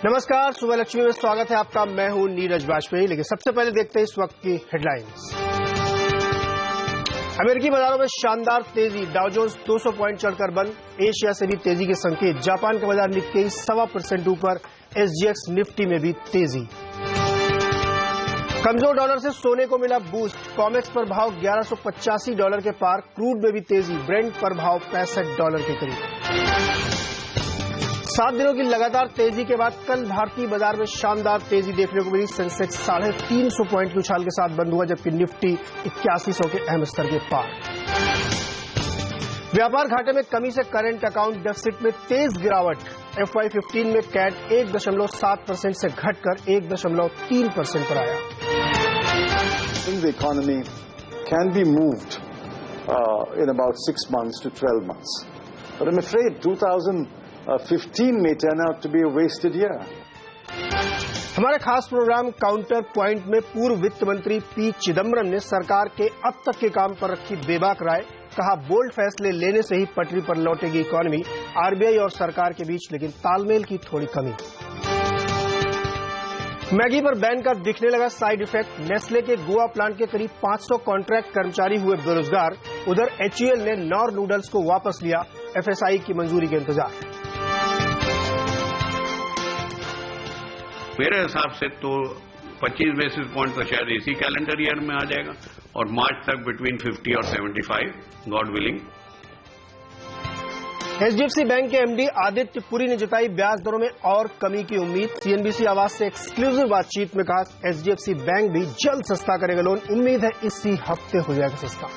नमस्कार, सुबह लक्ष्मी में स्वागत है आपका। मैं हूं नीरज वाजपेयी। लेकिन सबसे पहले देखते हैं इस वक्त की हेडलाइंस। अमेरिकी बाजारों में शानदार तेजी, डाउ जोन्स 200 पॉइंट चढ़कर बंद। एशिया से भी तेजी के संकेत, जापान का बाजार निक्केई 1.25% ऊपर। एसजीएक्स निफ्टी में भी तेजी। कमजोर डॉलर से सोने को मिला बूस्ट, कॉमेक्स पर भाव $1185 के पार। क्रूड में भी तेजी, ब्रेंट पर भाव $65 के करीब। 7 दिनों की लगातार तेजी के बाद कल भारतीय बाजार में शानदार तेजी देखने को मिली। सेंसेक्स 350 पॉइंट की उछाल के साथ बंद हुआ, जबकि निफ्टी 8100 के अहम स्तर के पार। व्यापार घाटे में कमी से करंट अकाउंट डेफिसिट में तेज गिरावट। FY15 में कैट 1.7% से घटकर 1.3% पर आया। The economy can be moved in about 6 months to 12 months, but I'm afraid 2015 may turn out to be a wasted year. हमारे खास प्रोग्राम काउंटर पॉइंट में पूर्व वित्त मंत्री पी चिदम्बरम ने सरकार के अब तक के काम पर रखी बेबाक राय। कहा, बोल्ड फैसले लेने से ही पटरी पर लौटेगी इकोनॉमी। आरबीआई और सरकार के बीच लेकिन तालमेल की थोड़ी कमी। मैगी पर बैन का दिखने लगा साइड इफेक्ट। नेस्ले के गोवा प्लांट के करीब 500 कॉन्ट्रैक्ट कर्मचारी हुए बेरोजगार। उधर HUL ने नॉर नूडल्स को वापस लिया। FSI की मंजूरी के इंतजार। मेरे हिसाब से तो 25 बेसिस पॉइंट तो शायद इसी कैलेंडर ईयर में आ जाएगा और मार्च तक बिटवीन 50 और 75, गॉड विलिंग। HDFC बैंक के MD आदित्य पुरी ने जताई ब्याज दरों में और कमी की उम्मीद। CNBC आवाज से एक्सक्लूसिव बातचीत में कहा, HDFC बैंक भी जल्द सस्ता करेगा लोन। उम्मीद है इसी हफ्ते हो जाएगा सस्ता।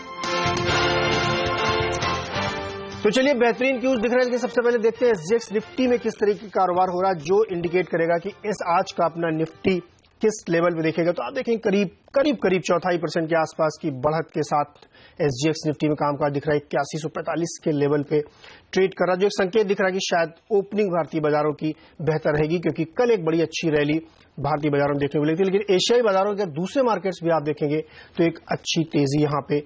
तो चलिए, बेहतरीन क्यूज दिख रहे हैं। लेकिन सबसे पहले देखते हैं SGX निफ्टी में किस तरीके का कारोबार हो रहा है, जो इंडिकेट करेगा कि इस आज का अपना निफ्टी किस लेवल पे देखेगा। तो आप देखें करीब 0.25% के आसपास की बढ़त के साथ SGX निफ्टी में कामकाज दिख रहा है। 8145 के लेवल पे ट्रेड कर रहा है, जो एक संकेत दिख रहा है कि शायद ओपनिंग भारतीय बाजारों की बेहतर रहेगी, क्योंकि कल एक बड़ी अच्छी रैली भारतीय बाजारों में देखने को मिली थी। लेकिन एशियाई बाजारों के दूसरे मार्केट्स भी आप देखेंगे तो एक अच्छी तेजी यहां पे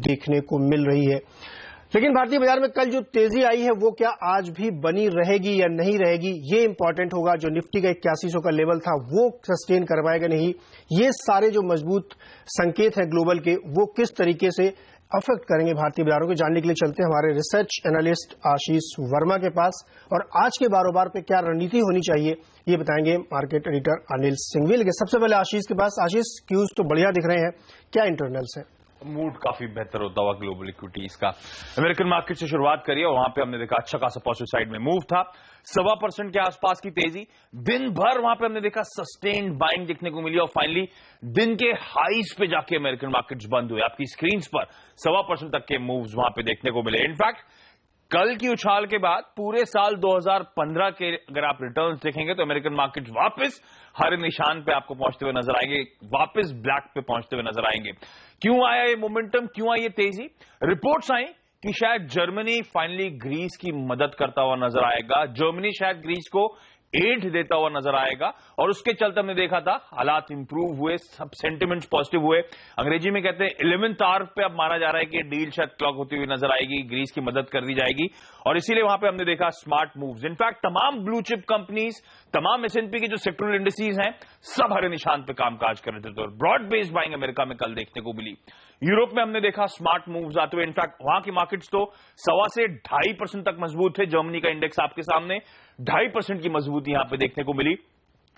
देखने को मिल रही है। लेकिन भारतीय बाजार में कल जो तेजी आई है वो क्या आज भी बनी रहेगी या नहीं रहेगी, ये इंपॉर्टेंट होगा। जो निफ्टी का 8100 का लेवल था वो सस्टेन कर पाएगा नहीं, ये सारे जो मजबूत संकेत है ग्लोबल के, वो किस तरीके से अफेक्ट करेंगे भारतीय बाजारों को, जानने के लिए चलते हैं हमारे रिसर्च एनालिस्ट आशीष वर्मा के पास। और आज के बारोबार पे क्या रणनीति होनी चाहिए ये बताएंगे मार्केट एडिटर अनिल सिंघवी। लेकिन सबसे पहले आशीष के पास। आशीष, क्यूज तो बढ़िया दिख रहे हैं, क्या इंटरनल्स है? मूड काफी बेहतर होता हुआ ग्लोबल इक्विटीज का। अमेरिकन मार्केट से शुरुआत करिए और वहां पे हमने देखा अच्छा खासा पॉजिटिव साइड में मूव था। 1.25% के आसपास की तेजी, दिन भर वहां पे हमने देखा सस्टेन्ड बाइंग देखने को मिली और फाइनली दिन के हाईज पे जाके अमेरिकन मार्केट्स बंद हुए। आपकी स्क्रीन पर 1.25% तक के मूव्स वहां पे देखने को मिले। इनफैक्ट कल की उछाल के बाद पूरे साल 2015 के अगर आप रिटर्न्स देखेंगे तो अमेरिकन मार्केट वापस हर निशान पे आपको पहुंचते हुए नजर आएंगे, वापस ब्लैक पे पहुंचते हुए नजर आएंगे। क्यों आया ये मोमेंटम, क्यों आई ये तेजी? रिपोर्ट्स आई कि शायद जर्मनी फाइनली ग्रीस की मदद करता हुआ नजर आएगा, जर्मनी शायद ग्रीस को एड देता हुआ नजर आएगा और उसके चलते हमने देखा था हालात इंप्रूव हुए, सब सेंटिमेंट्स पॉजिटिव हुए। अंग्रेजी में कहते हैं 11th आवर पे अब माना जा रहा है कि डील शायद क्लॉक होती हुई नजर आएगी, ग्रीस की मदद कर दी जाएगी और इसीलिए वहां पे हमने देखा स्मार्ट मूव्स। इनफैक्ट तमाम ब्लू चिप कंपनीज, तमाम S&P की जो सेक्टरल इंडिसेज हैं, सब हरे निशान पे कामकाज कर रहे थे। तो ब्रॉड बेस्ड बाइंग अमेरिका में कल देखने को मिली। यूरोप में हमने देखा स्मार्ट मूव्स आते हुए। इनफैक्ट वहां की मार्केट्स तो 1.25 से 2.5% तक मजबूत थे। जर्मनी का इंडेक्स आपके सामने 2.5% की मजबूती यहां पे देखने को मिली।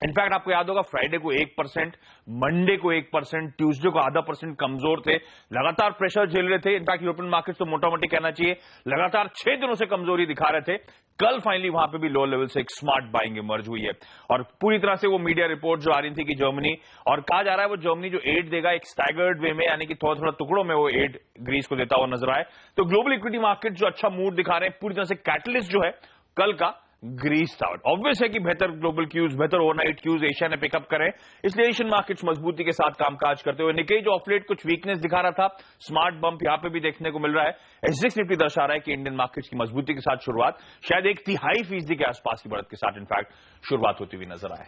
इनफैक्ट आपको याद होगा फ्राइडे को 1%, मंडे को 1%, ट्यूसडे को 0.5% कमजोर थे, लगातार प्रेशर झेल रहे थे। इनफैक्ट यूरोपियन मार्केट तो मोटा मोटी कहना चाहिए लगातार 6 दिनों से कमजोरी दिखा रहे थे। कल फाइनली वहां पे भी लो लेवल से एक स्मार्ट बाइंग इमर्ज हुई है और पूरी तरह से वो मीडिया रिपोर्ट जो आ रही थी कि जर्मनी, और कहा जा रहा है वो जर्मनी जो एड देगा एक स्टैगर्ड वे में, यानी कि थोड़ा थोड़ा टुकड़ों में वो एड ग्रीस को देता हुआ नजर आए। तो ग्लोबल इक्विटी मार्केट जो अच्छा मूड दिखा रहे हैं, पूरी तरह से कैटलिस्ट जो है कल का ग्रीस था। ऑब्वियस है कि बेहतर ग्लोबल क्यूज, बेहतर ओवरनाइट क्यूज एशिया ने पिकअप करे, इसलिए एशियन मार्केट्स मजबूती के साथ कामकाज करते हुए। निकेई जो ऑफलेट कुछ वीकनेस दिखा रहा था, स्मार्ट बंप यहां पे भी देखने को मिल रहा है। SGX निफ्टी दर्शा रहा है कि इंडियन मार्केट्स की मजबूती के साथ शुरुआत शायद 1.5% के आसपास की बढ़त के साथ इनफैक्ट शुरुआत होती हुई नजर आए।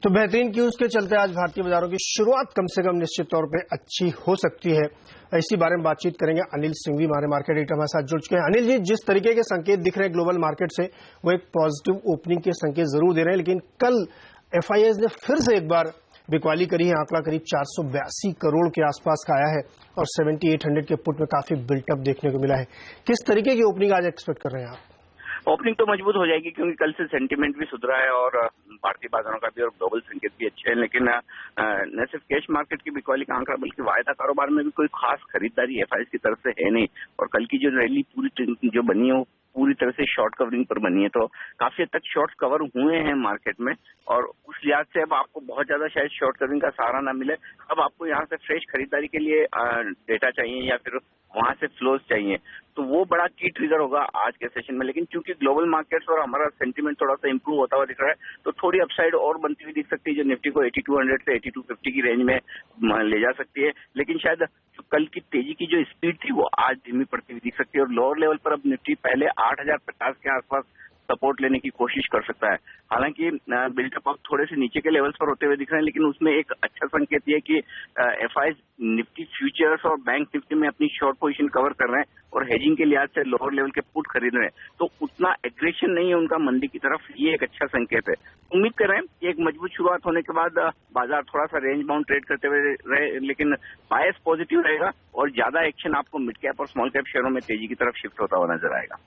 तो बेहतरीन क्यूज के चलते आज भारतीय बाजारों की शुरुआत कम से कम निश्चित तौर पे अच्छी हो सकती है। इसी बारे में बातचीत करेंगे। अनिल सिंघवी हमारे मार्केट एडिटर हमारे साथ जुड़ चुके हैं। अनिल जी, जिस तरीके के संकेत दिख रहे हैं ग्लोबल मार्केट से, वो एक पॉजिटिव ओपनिंग के संकेत जरूर दे रहे हैं, लेकिन कल FIIs ने फिर से एक बार बिकवाली करी है। आंकड़ा करीब 482 करोड़ के आसपास का आया है और 7800 के पुट में काफी बिल्टअप देखने को मिला है। किस तरीके की ओपनिंग आज एक्सपेक्ट कर रहे हैं आप? ओपनिंग तो मजबूत हो जाएगी क्योंकि कल से सेंटीमेंट भी सुधरा है और भारतीय बाजारों का भी और ग्लोबल संकेत भी अच्छे हैं। लेकिन न सिर्फ कैश मार्केट की बिकवाली का आंकड़ा बल्कि वायदा कारोबार में भी कोई खास खरीदारी FIIs की तरफ से है नहीं। और कल की जो रैली पूरी जो बनी है वो पूरी तरह से शॉर्ट कवरिंग पर बनी है, तो काफी हद तक शॉर्ट कवर हुए हैं मार्केट में। और उस लिहाज से अब आपको बहुत ज्यादा शायद शॉर्ट कवरिंग का सहारा ना मिले। अब आपको यहाँ से फ्रेश खरीदारी के लिए डेटा चाहिए या फिर वहां से फ्लोज चाहिए, तो वो बड़ा की ट्रिगर होगा आज के सेशन में। लेकिन क्योंकि ग्लोबल मार्केट्स और हमारा सेंटीमेंट थोड़ा सा इंप्रूव होता हुआ दिख रहा है, तो थोड़ी अपसाइड और बनती हुई दिख सकती है, जो निफ्टी को 8200 से 8250 की रेंज में ले जा सकती है। लेकिन शायद कल की तेजी की जो स्पीड थी वो आज धीमी पड़ती हुई दिख सकती है और लोअर लेवल पर अब निफ्टी पहले 8050 के आसपास सपोर्ट लेने की कोशिश कर सकता है। हालांकि बिल्टअप अब थोड़े से नीचे के लेवल्स पर होते हुए दिख रहे हैं, लेकिन उसमें एक अच्छा संकेत ये कि FIIs निफ्टी फ्यूचर्स और बैंक निफ्टी में अपनी शॉर्ट पोजीशन कवर कर रहे हैं और हेजिंग के लिहाज से लोअर लेवल के पुट खरीद रहे हैं, तो उतना एग्रेशन नहीं है उनका मंदी की तरफ। ये एक अच्छा संकेत है। उम्मीद कर रहे हैं कि एक मजबूत शुरुआत होने के बाद बाजार थोड़ा सा रेंज बाउंड ट्रेड करते हुए रहे, लेकिन बायस पॉजिटिव रहेगा और ज्यादा एक्शन आपको मिड कैप और स्मॉल कैप शेयरों में तेजी की तरफ शिफ्ट होता हुआ नजर आएगा।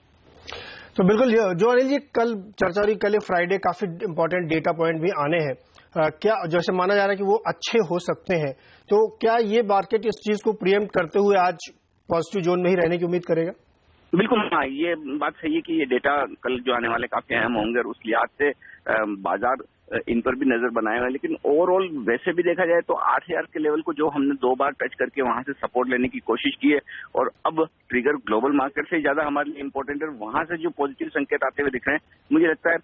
तो बिल्कुल जो अनिल जी कल चर्चा हुई, कल फ्राइडे काफी इंपॉर्टेंट डेटा पॉइंट भी आने हैं। क्या जैसे माना जा रहा है कि वो अच्छे हो सकते हैं, तो क्या ये मार्केट इस चीज को प्रीएम्प्ट करते हुए आज पॉजिटिव जोन में ही रहने की उम्मीद करेगा? बिल्कुल हाँ, ये बात सही है कि ये डेटा कल जो आने वाले काफी अहम होंगे और उस लिहाज से बाजार इन पर भी नजर बनाए हुए। लेकिन ओवरऑल वैसे भी देखा जाए तो 8000 के लेवल को जो हमने 2 बार टच करके वहां से सपोर्ट लेने की कोशिश की है और अब ट्रिगर ग्लोबल मार्केट से ज्यादा हमारे लिए इंपॉर्टेंट है। वहां से जो पॉजिटिव संकेत आते हुए दिख रहे हैं, मुझे लगता है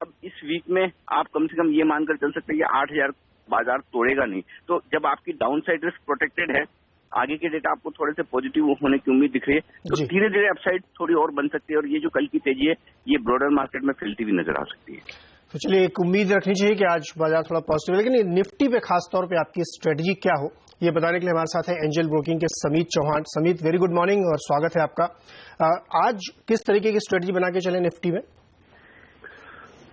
अब इस वीक में आप कम से कम ये मानकर चल सकते हैं कि 8000 बाजार तोड़ेगा नहीं। तो जब आपकी डाउन साइड रिस्क प्रोटेक्टेड है, आगे के डेटा आपको थोड़े से पॉजिटिव होने की उम्मीद दिख रही है, तो धीरे धीरे अपसाइड थोड़ी और बन सकती है और ये जो कल की तेजी है ये ब्रॉडर मार्केट में फैलती हुई नजर आ सकती है। तो चलिए एक उम्मीद रखनी चाहिए कि आज बाजार थोड़ा पॉजिटिव है। लेकिन निफ्टी पे खास तौर पे आपकी स्ट्रेटजी क्या हो, ये बताने के लिए हमारे साथ है एंजल ब्रोकिंग के Samit Chauhan. Samit, very good morning और स्वागत है आपका। आज किस तरीके की स्ट्रेटजी बना के चले निफ्टी में?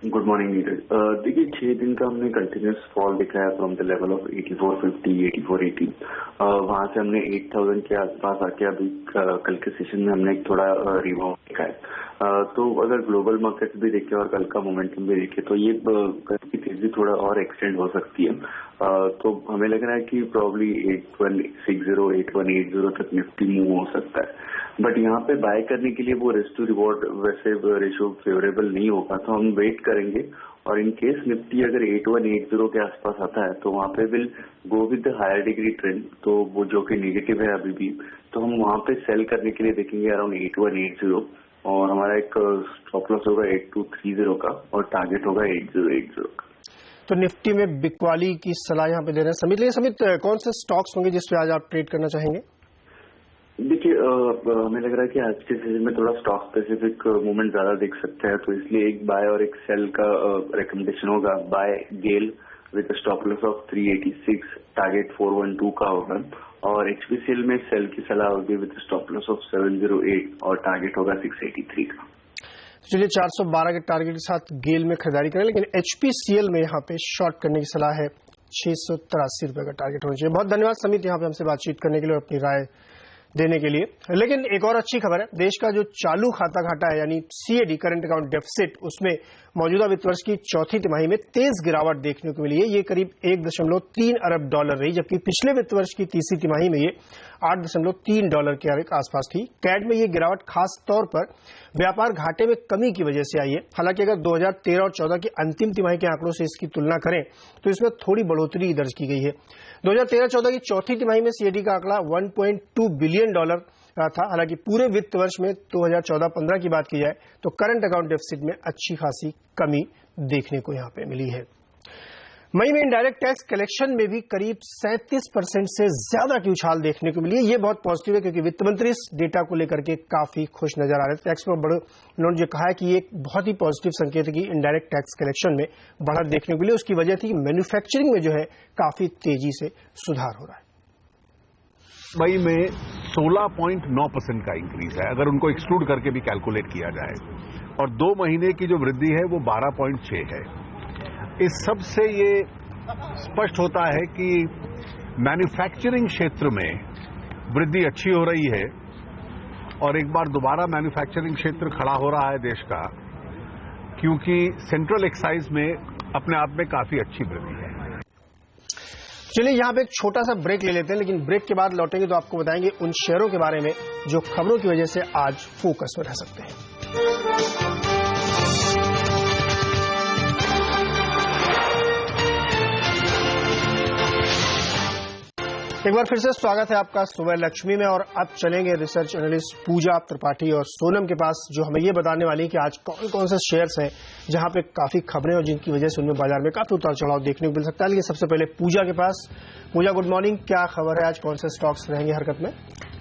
Good morning Neeraj. देखिए 6 दिन का हमने कंटिन्यूस फॉल दिखाया फ्रॉम द लेवल ऑफ 8450, 8480। वहां से हमने 8000 के आसपास आके अभी कल के सेशन में हमने एक थोड़ा रिबाउंड दिखाया। तो अगर ग्लोबल मार्केट्स भी देखें और कल का मोमेंटम भी देखें तो ये कल की तेजी थोड़ा और एक्सटेंड हो सकती है। तो हमें लग रहा है कि प्रॉब्ली 8160, 8180 तक निफ्टी मूव हो सकता है। बट यहाँ पे बाय करने के लिए वो रिस्क टू रिवॉर्ड वैसे रेशियो फेवरेबल नहीं होगा, तो हम वेट करेंगे और इन केस निफ्टी अगर 8180 के आसपास आता है तो वहाँ पे will go with the higher degree trend, तो वो जो कि नेगेटिव है अभी भी, तो हम वहाँ पे सेल करने के लिए देखेंगे अराउंड 8180 और हमारा एक स्टॉप लॉस होगा 8230 का और टारगेट होगा 8080 का। तो निफ्टी में बिकवाली की सलाह यहाँ पे दे रहे हैं समित। लेकिन समित, कौन से स्टॉक्स होंगे जिस पे आज आप ट्रेड करना चाहेंगे? देखिए हमें लग रहा है कि आज के सीजन में थोड़ा स्टॉक स्पेसिफिक मूवमेंट ज्यादा देख सकते हैं, तो इसलिए एक बाय और एक सेल का रिकमेंडेशन होगा। Buy GAIL with stop loss of 386, target 412 का होगा और HPCL में सेल की सलाह होगी विद स्टॉप लॉस ऑफ 708 और टारगेट होगा 683 का। चलिए 412 के टारगेट के साथ गेल में खरीदारी करें, लेकिन HPCL में यहाँ पे शॉर्ट करने की सलाह है। 683 रुपए का टारगेट होना चाहिए। बहुत धन्यवाद समित यहाँ पे हमसे बातचीत करने के लिए और अपनी राय देने के लिए। लेकिन एक और अच्छी खबर है, देश का जो चालू खाता घाटा है यानी CAD करंट अकाउंट डेफिसिट, उसमें मौजूदा वित्त वर्ष की चौथी तिमाही में तेज गिरावट देखने को मिली है। ये करीब 1.3 अरब डॉलर रही, जबकि पिछले वित्त वर्ष की तीसरी तिमाही में ये 8.3 डॉलर के आसपास थी। कैड में ये गिरावट खास तौर पर व्यापार घाटे में कमी की वजह से आई है। हालांकि अगर 2013 और 14 की अंतिम तिमाही के आंकड़ों से इसकी तुलना करें तो इसमें थोड़ी बढ़ोतरी दर्ज की गई है। 2013-14 की चौथी तिमाही में CAD का आंकड़ा 1.2 बिलियन डॉलर था। हालांकि पूरे वित्त वर्ष में 2014-15 की बात की जाए तो करंट अकाउंट डेफिसिट में अच्छी खासी कमी देखने को यहां पे मिली है। मई में इनडायरेक्ट टैक्स कलेक्शन में भी करीब 37% से ज्यादा की उछाल देखने को मिली है। ये बहुत पॉजिटिव है क्योंकि वित्त मंत्री इस डेटा को लेकर के काफी खुश नजर आ रहे थे। टैक्स पर उन्होंने जो कहा है कि ये एक बहुत ही पॉजिटिव संकेत है कि इनडायरेक्ट टैक्स कलेक्शन में बढ़त देखने को मिली। उसकी वजह थी कि मैन्युफैक्चरिंग में जो है काफी तेजी से सुधार हो रहा है। मई में 16.9% का इंक्रीज है अगर उनको एक्सक्लूड करके भी कैलकुलेट किया जाए, और 2 महीने की जो वृद्धि है वो 12.6 है। इस सब से ये स्पष्ट होता है कि मैन्युफैक्चरिंग क्षेत्र में वृद्धि अच्छी हो रही है और एक बार दोबारा मैन्युफैक्चरिंग क्षेत्र खड़ा हो रहा है देश का, क्योंकि सेंट्रल एक्साइज में अपने आप में काफी अच्छी वृद्धि है। चलिए यहां पे एक छोटा सा ब्रेक ले लेते हैं, लेकिन ब्रेक के बाद लौटेंगे तो आपको बताएंगे उन शेयरों के बारे में जो खबरों की वजह से आज फोकस में रह सकते हैं। एक बार फिर से स्वागत है आपका सुबह लक्ष्मी में, और अब चलेंगे रिसर्च एनालिस्ट पूजा त्रिपाठी और सोनम के पास, जो हमें ये बताने वाली है कि आज कौन कौन से शेयर्स हैं जहां पे काफी खबरें और जिनकी वजह से उनमें बाजार में काफी उतार चढ़ाव देखने को मिल सकता है। लेकिन सबसे पहले पूजा के पास। पूजा, गुड मॉर्निंग। क्या खबर है आज, कौन से स्टॉक्स रहेंगे हरकत में?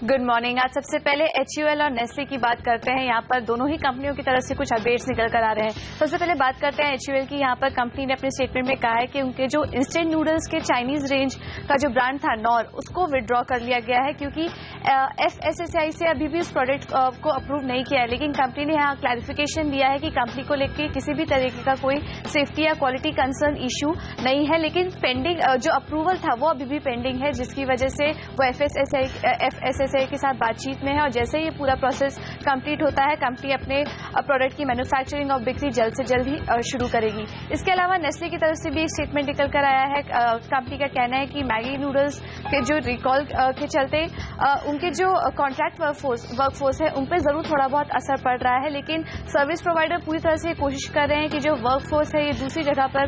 Good morning. आज सबसे पहले HUL और नेस्ले की बात करते हैं। यहाँ पर दोनों ही कंपनियों की तरफ से कुछ अपडेट्स निकल कर आ रहे हैं। सबसे पहले बात करते हैं HUL की। यहाँ पर कंपनी ने अपने स्टेटमेंट में कहा है कि उनके जो इंस्टेंट नूडल्स के चाइनीज रेंज का जो ब्रांड था नॉर, उसको विड्रॉ कर लिया गया है क्योंकि FSSAI से अभी भी उस प्रोडक्ट को अप्रूव नहीं किया है। लेकिन कंपनी ने यहाँ क्लैरिफिकेशन दिया है कि कंपनी को लेकर किसी भी तरीके का कोई सेफ्टी या क्वालिटी कंसर्न इशू नहीं है, लेकिन पेंडिंग जो अप्रूवल था वो अभी भी पेंडिंग है, जिसकी वजह से वो FSSAI के साथ बातचीत में है। और जैसे ही ये पूरा प्रोसेस कंप्लीट होता है, कंपनी अपने प्रोडक्ट की मैन्युफैक्चरिंग और बिक्री जल्द से जल्द ही शुरू करेगी। इसके अलावा नेस्ले की तरफ से भी एक स्टेटमेंट निकल कर आया है। कंपनी का कहना है कि मैगी नूडल्स के जो रिकॉल के चलते उनके जो कॉन्ट्रैक्ट वर्कफोर्स है उन पर जरूर थोड़ा बहुत असर पड़ रहा है, लेकिन सर्विस प्रोवाइडर पूरी तरह से कोशिश कर रहे हैं कि जो वर्कफोर्स है ये दूसरी जगह पर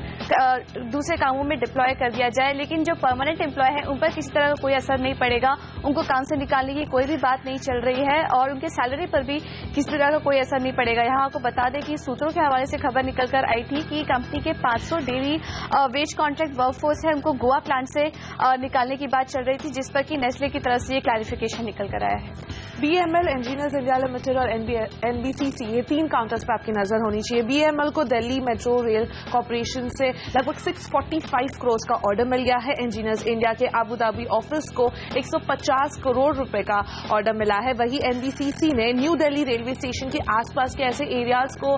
दूसरे कामों में डिप्लॉय कर दिया जाए। लेकिन जो परमानेंट एम्प्लॉय है उन पर किसी तरह का कोई असर नहीं पड़ेगा, उनको काम से निकालने की कोई भी बात नहीं चल रही है और उनके सैलरी पर भी किसी तरह का कोई असर नहीं पड़ेगा। यहाँ आपको बता दें कि सूत्रों के हवाले से खबर निकल कर आई थी कि कंपनी के 500 डेली वेज कॉन्ट्रैक्ट वर्कफोर्स है उनको गोवा प्लांट से निकालने की बात चल रही थी, जिस पर कि नेस्ले की तरफ से ये क्लैरिफिकेशन निकल कर आया है। BML, इंजीनियर्स इंडिया लिमिटेड और NBCC, ये 3 काउंटर्स पर आपकी नजर होनी चाहिए। BML को दिल्ली मेट्रो रेल कॉर्पोरेशन से लगभग 645 करोड़ का ऑर्डर मिल गया है। इंजीनियर्स इंडिया के अबू धाबी ऑफिस को 150 करोड़ रुपए का ऑर्डर मिला है। वही NBCC ने न्यू दिल्ली रेलवे स्टेशन के आसपास के ऐसे एरियाज को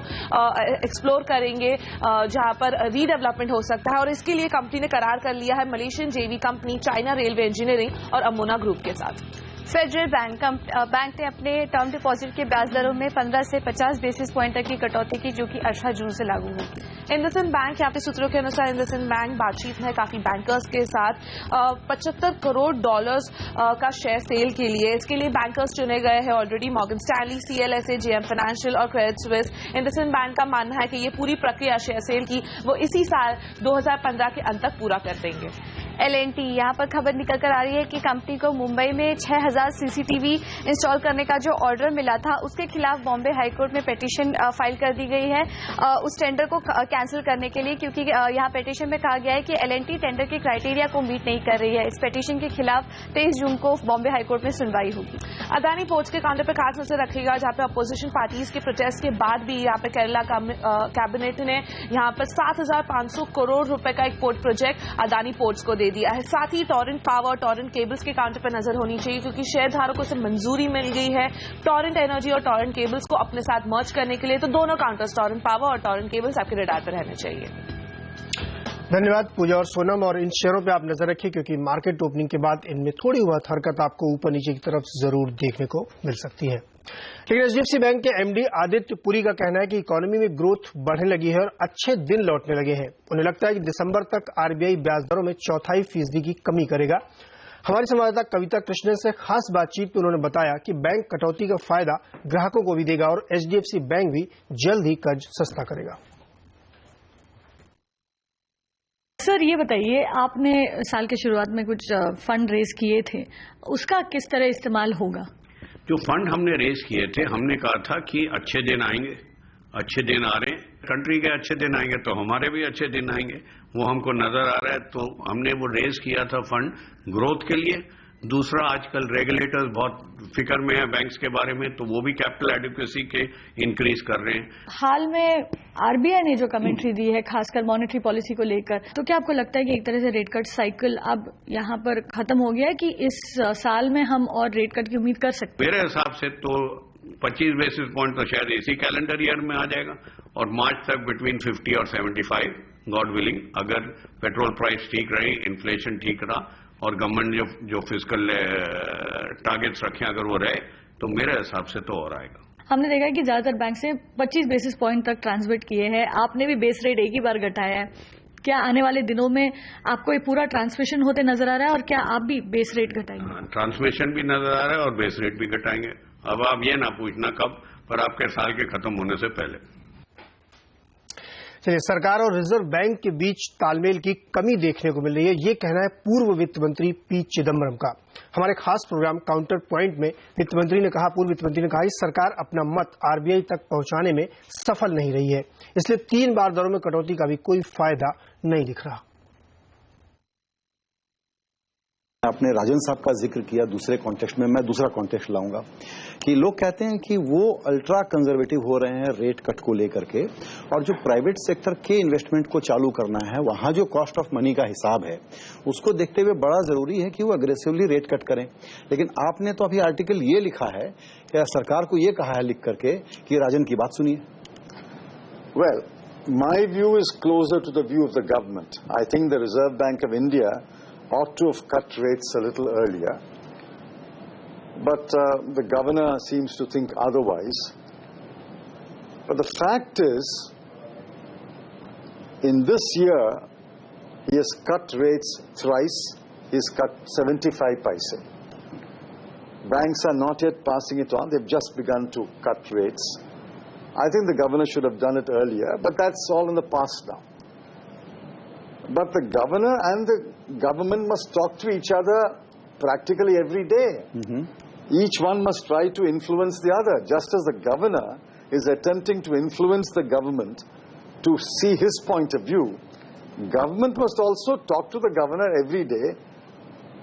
एक्सप्लोर करेंगे जहां पर रीडेवलपमेंट हो सकता है, और इसके लिए कंपनी ने करार कर लिया है Malaysian JV company China railway engineering और अमोना ग्रुप के साथ। फेडरल बैंक ने अपने टर्म डिपॉजिट के ब्याज दरों में 15 से 50 बेसिस पॉइंट तक की कटौती की, जो कि 18 जून से लागू होगी। इंडसइंड बैंक, यहाँ पे सूत्रों के अनुसार इंडसइंड बैंक बातचीत में काफी बैंकर्स के साथ $75 करोड़ का शेयर सेल के लिए, इसके लिए बैंकर्स चुने गए हैं already. Morgan Stanley, CLSA, JM financial और क्रेडिट स्विस। इंडसइंड बैंक का मानना है कि ये पूरी प्रक्रिया शेयर सेल की वो इसी साल 2015 के अंत तक पूरा कर देंगे। L&T, यहाँ पर खबर निकल कर आ रही है कि कंपनी को मुंबई में 6000 CCTV इंस्टॉल करने का जो ऑर्डर मिला था उसके खिलाफ बॉम्बे हाईकोर्ट में पिटीशन फाइल कर दी गई है उस टेंडर को कैंसिल करने के लिए, क्योंकि यहाँ पिटीशन में कहा गया है कि L&T टेंडर के क्राइटेरिया को मीट नहीं कर रही है। इस पिटीशन के खिलाफ 23 जून को बॉम्बे हाईकोर्ट में सुनवाई होगी। अदानी पोर्ट्स के काउंटर पर खास नजर रखेगा, जहाँ पे अपोजिशन पार्टीज के प्रोटेस्ट के बाद भी यहाँ पे केरला कैबिनेट ने यहाँ पर 7500 करोड़ रुपए का एक पोर्ट प्रोजेक्ट अदानी पोर्ट्स को दे दिया है। साथ ही टॉरेंट पावर, टॉरेंट केबल्स के काउंटर पर नजर होनी चाहिए, क्योंकि शेयर धारकों से मंजूरी मिल गई है टॉरेंट एनर्जी और टॉरेंट केबल्स को अपने साथ मर्ज करने के लिए। तो दोनों काउंटर्स, टॉरेंट पावर और टॉरेंट केबल्स, आपके रडार पर रहने चाहिए। धन्यवाद पूजा और सोनम। और इन शेयरों पे आप नजर रखिए क्योंकि मार्केट ओपनिंग के बाद इनमें थोड़ी बहुत हरकत आपको ऊपर नीचे की तरफ जरूर देखने को मिल सकती है। लेकिन HDFC बैंक के MD आदित्य पुरी का कहना है कि इकोनॉमी में ग्रोथ बढ़ने लगी है और अच्छे दिन लौटने लगे हैं। उन्हें लगता है कि दिसंबर तक RBI ब्याज दरों में 0.25% की कमी करेगा। हमारी संवाददाता कविता कृष्णन से खास बातचीत में उन्होंने बताया कि बैंक कटौती का फायदा ग्राहकों को भी देगा और HDFC बैंक भी जल्द ही कर्ज सस्ता करेगा। सर, ये बताइए, आपने साल के शुरुआत में कुछ फंड रेज किए थे, उसका किस तरह इस्तेमाल होगा? जो फंड हमने रेज किए थे, हमने कहा था कि अच्छे दिन आएंगे, अच्छे दिन आ रहे हैं, कंट्री के अच्छे दिन आएंगे तो हमारे भी अच्छे दिन आएंगे, वो हमको नजर आ रहा है। तो हमने वो रेज किया था फंड ग्रोथ के लिए। दूसरा, आजकल रेगुलेटर्स बहुत फिक्र में है बैंक्स के बारे में, तो वो भी कैपिटल एडिक्वेसी के इंक्रीज कर रहे हैं। हाल में आरबीआई ने जो कमेंट्री दी है खासकर मॉनेटरी पॉलिसी को लेकर, तो क्या आपको लगता है कि एक तरह से रेट कट साइकिल अब यहाँ पर खत्म हो गया है कि इस साल में हम और रेट कट की उम्मीद कर सकते हैं? मेरे हिसाब से तो 25 बेसिस पॉइंट तो शायद इसी कैलेंडर ईयर में आ जाएगा, और मार्च तक बिटवीन 50 और 75, गॉड विलिंग, अगर पेट्रोल प्राइस ठीक रही, इन्फ्लेशन ठीक रहा और गवर्नमेंट जो फिजिकल टारगेट्स रखे अगर वो रहे, तो मेरे हिसाब से तो और आएगा। हमने देखा है कि ज्यादातर बैंक से 25 बेसिस पॉइंट तक ट्रांसमिट किए हैं, आपने भी बेस रेट एक ही बार घटाया है। क्या आने वाले दिनों में आपको ये पूरा ट्रांसमिशन होते नजर आ रहा है और क्या आप भी बेस रेट घटाएंगे? ट्रांसमिशन भी नजर आ रहा है और बेस रेट भी घटाएंगे। अब आप ये ना पूछना कब, पर आपके साल के खत्म होने से पहले। चलिए, सरकार और रिजर्व बैंक के बीच तालमेल की कमी देखने को मिल रही है, ये कहना है पूर्व वित्त मंत्री पी चिदम्बरम का। हमारे खास प्रोग्राम काउंटर पॉइंट में पूर्व वित्त मंत्री ने कहा कि सरकार अपना मत आरबीआई तक पहुंचाने में सफल नहीं रही है, इसलिए 3 बार दरों में कटौती का भी कोई फायदा नहीं दिख रहा। आपने राजन साहब का जिक्र किया दूसरे कॉन्टेक्स्ट में, मैं दूसरा कॉन्टेक्स्ट लाऊंगा कि लोग कहते हैं कि वो अल्ट्रा कंजर्वेटिव हो रहे हैं रेट कट को लेकर के, और जो प्राइवेट सेक्टर के इन्वेस्टमेंट को चालू करना है वहां जो कॉस्ट ऑफ मनी का हिसाब है उसको देखते हुए बड़ा जरूरी है कि वो अग्रेसिवली रेट कट करें। लेकिन आपने तो अभी आर्टिकल ये लिखा है कि सरकार को ये कहा है लिख करके कि राजन की बात सुनिए। Well, my view is closer to the view of the government. I think the Reserve Bank of India ought to have cut rates a little earlier, but the governor seems to think otherwise. But the fact is, in this year, he has cut rates thrice. He has cut 75 paise. Banks are not yet passing it on. They've just begun to cut rates. I think the governor should have done it earlier, but that's all in the past now. But the governor and the government must talk to each other practically every day. Each one must try to influence the other. Just as the governor is attempting to influence the government to see his point of view, government must also talk to the governor every day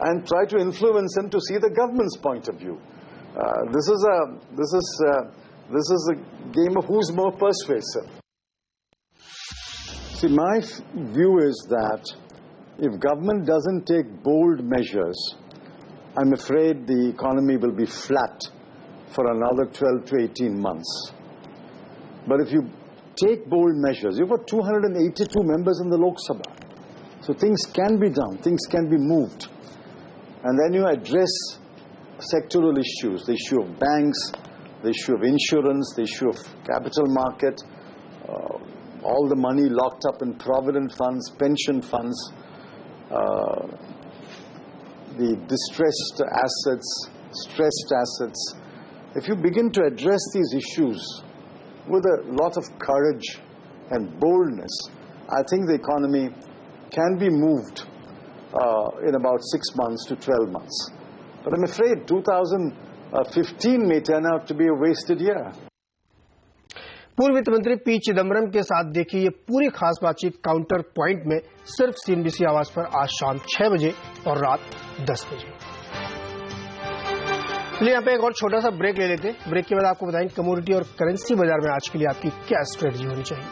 and try to influence him to see the government's point of view. This is a game of who's more persuasive. See, my view is that if government doesn't take bold measures, I'm afraid the economy will be flat for another 12 to 18 months. But if you take bold measures, you've got 282 members in the Lok Sabha. So things can be done, things can be moved. And then you address sectoral issues, the issue of banks, the issue of insurance, the issue of capital market, all the money locked up in provident funds, pension funds, the distressed assets, stressed assets. If you begin to address these issues with a lot of courage and boldness, I think the economy can be moved in about 6 months to 12 months. But I'm afraid 2015 may turn out to be a wasted year. पूर्व वित्त मंत्री P Chidambaram के साथ देखिए ये पूरी खास बातचीत काउंटर पॉइंट में सिर्फ सीएनबीसी आवाज पर आज शाम 6 बजे और रात 10 बजे। चलिए यहाँ पे एक और छोटा सा ब्रेक ले लेते हैं। ब्रेक के बाद आपको बताएंगे कमोडिटी और करेंसी बाजार में आज के लिए आपकी क्या स्ट्रेटजी होनी चाहिए।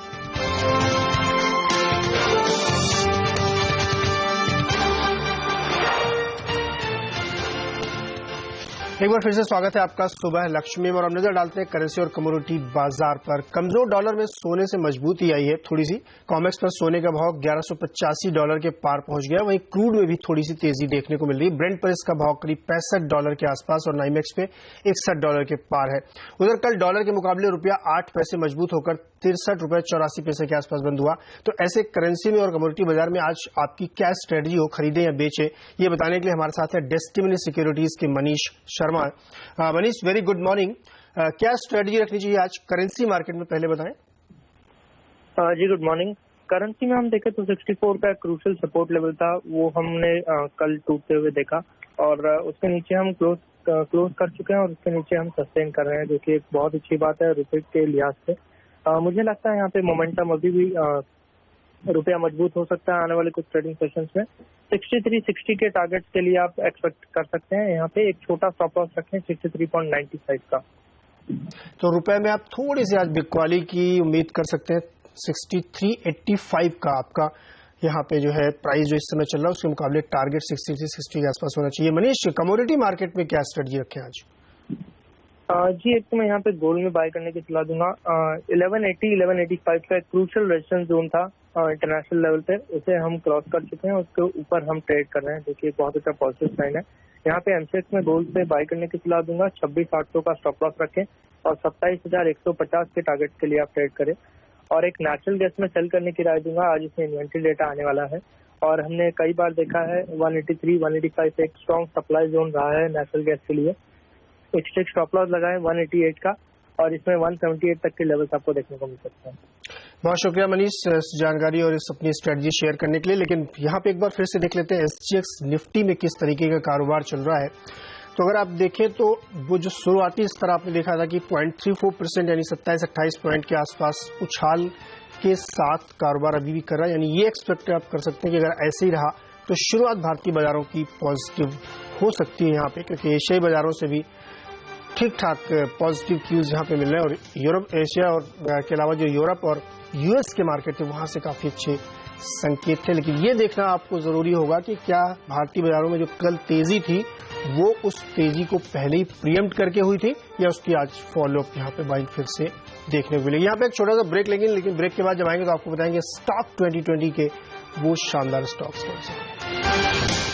एक बार फिर से स्वागत है आपका सुबह लक्ष्मी में, और हम नजर डालते हैं करेंसी और कमोडिटी बाजार पर। कमजोर डॉलर में सोने से मजबूती आई है थोड़ी सी। कॉमेक्स पर सोने का भाव $1185 के पार पहुंच गया। वहीं क्रूड में भी थोड़ी सी तेजी देखने को मिल रही है। ब्रेंट पर इसका भाव करीब $65 के आसपास और नाइमेक्स पे $61 के पार है। उधर कल डॉलर के मुकाबले रुपया 8 पैसे मजबूत होकर ₹63.84 के आसपास बंद हुआ। तो ऐसे करेंसी में और कमोडिटी बाजार में आज आपकी क्या स्ट्रेटजी हो, खरीदे या बेचे, ये बताने के लिए हमारे साथ है डेस्टिनी सिक्योरिटीज के Manish Sharma. Manish, very good morning. क्या स्ट्रेटजी रखनी चाहिए आज करेंसी मार्केट में, पहले बताएं। जी गुड मॉर्निंग। करेंसी में हम देखें तो 64 का क्रूशियल सपोर्ट लेवल था, वो हमने कल टूटते हुए देखा और उसके नीचे हम क्लोज कर चुके हैं और उसके नीचे हम सस्टेन कर रहे हैं, जो कि एक बहुत अच्छी बात है रुपए के लिहाज से। मुझे लगता है यहाँ पे मोमेंटम अभी भी रुपया मजबूत हो सकता है आने वाले कुछ ट्रेडिंग सेशंस में। 63-60 के टारगेट्स के लिए आप एक्सपेक्ट कर सकते हैं। यहाँ पे एक छोटा स्टॉप लॉस रखें 63.95 का। तो रुपए में आप थोड़ी सी आज बिकवाली की उम्मीद कर सकते हैं। 63.85 का आपका यहाँ पे जो है प्राइस जो इस समय चल रहा है उसके मुकाबले टारगेट 63-60 के आसपास होना चाहिए। मनीष, कमोडिटी मार्केट में क्या स्ट्रेटजी रखें आज? जी, एक तो मैं यहाँ पे गोल्ड में बाय करने की सलाह दूंगा। 1180-1185 का एक क्रूशियल रेजिस्टेंस जोन था इंटरनेशनल लेवल पे, उसे हम क्रॉस कर चुके हैं, उसके ऊपर हम ट्रेड कर रहे हैं, जो कि बहुत अच्छा पॉजिटिव साइन है। यहाँ पे एमसीएक्स में गोल्ड पे बाय करने की सलाह दूंगा। 26,800 का स्टॉप लॉस रखें और 27,150 के टारगेट के लिए आप ट्रेड करें। और एक नेचुरल गैस में सेल करने की राय दूंगा। आज इसमें इन्वेंट्री डेटा आने वाला है और हमने कई बार देखा है 183-185 एक स्ट्रॉन्ग सप्लाई जोन रहा है नेचुरल गैस के लिए। एक स्ट्रिक्ट स्टॉप लॉस लगाएं 188 का और इसमें 178 तक के लेवल्स आपको देखने को मिल सकते हैं। बहुत शुक्रिया मनीष इस जानकारी और इस अपनी स्ट्रेटजी शेयर करने के लिए। लेकिन यहाँ पे एक बार फिर से देख लेते हैं एसजीएक्स निफ्टी में किस तरीके का कारोबार चल रहा है। तो अगर आप देखें तो वो जो शुरुआती स्तर आपने देखा था कि 0.34% यानी 27-28 पॉइंट के आसपास उछाल के साथ कारोबार अभी भी कर रहा है। यानी ये एक्सपेक्ट आप कर सकते हैं कि अगर ऐसे ही रहा तो शुरुआत भारतीय बाजारों की पॉजिटिव हो सकती है यहाँ पे, क्योंकि एशियाई बाजारों से भी ठीक ठाक पॉजिटिव क्यूज यहाँ पे मिल रहे हैं। और यूरोप, एशिया और के अलावा जो यूरोप और यूएस के मार्केट थे वहां से काफी अच्छे संकेत थे। लेकिन ये देखना आपको जरूरी होगा कि क्या भारतीय बाजारों में जो कल तेजी थी वो उस तेजी को पहले ही प्रीएम्प्ट करके हुई थी या उसकी आज फॉलोअप यहाँ पे बाइंग फिर से देखने को मिलेगी। यहाँ पे एक छोटा सा ब्रेक लेंगे, लेकिन ब्रेक के बाद जब आएंगे तो आपको बताएंगे स्टॉक 2020 के वो शानदार स्टॉक्स कौन से।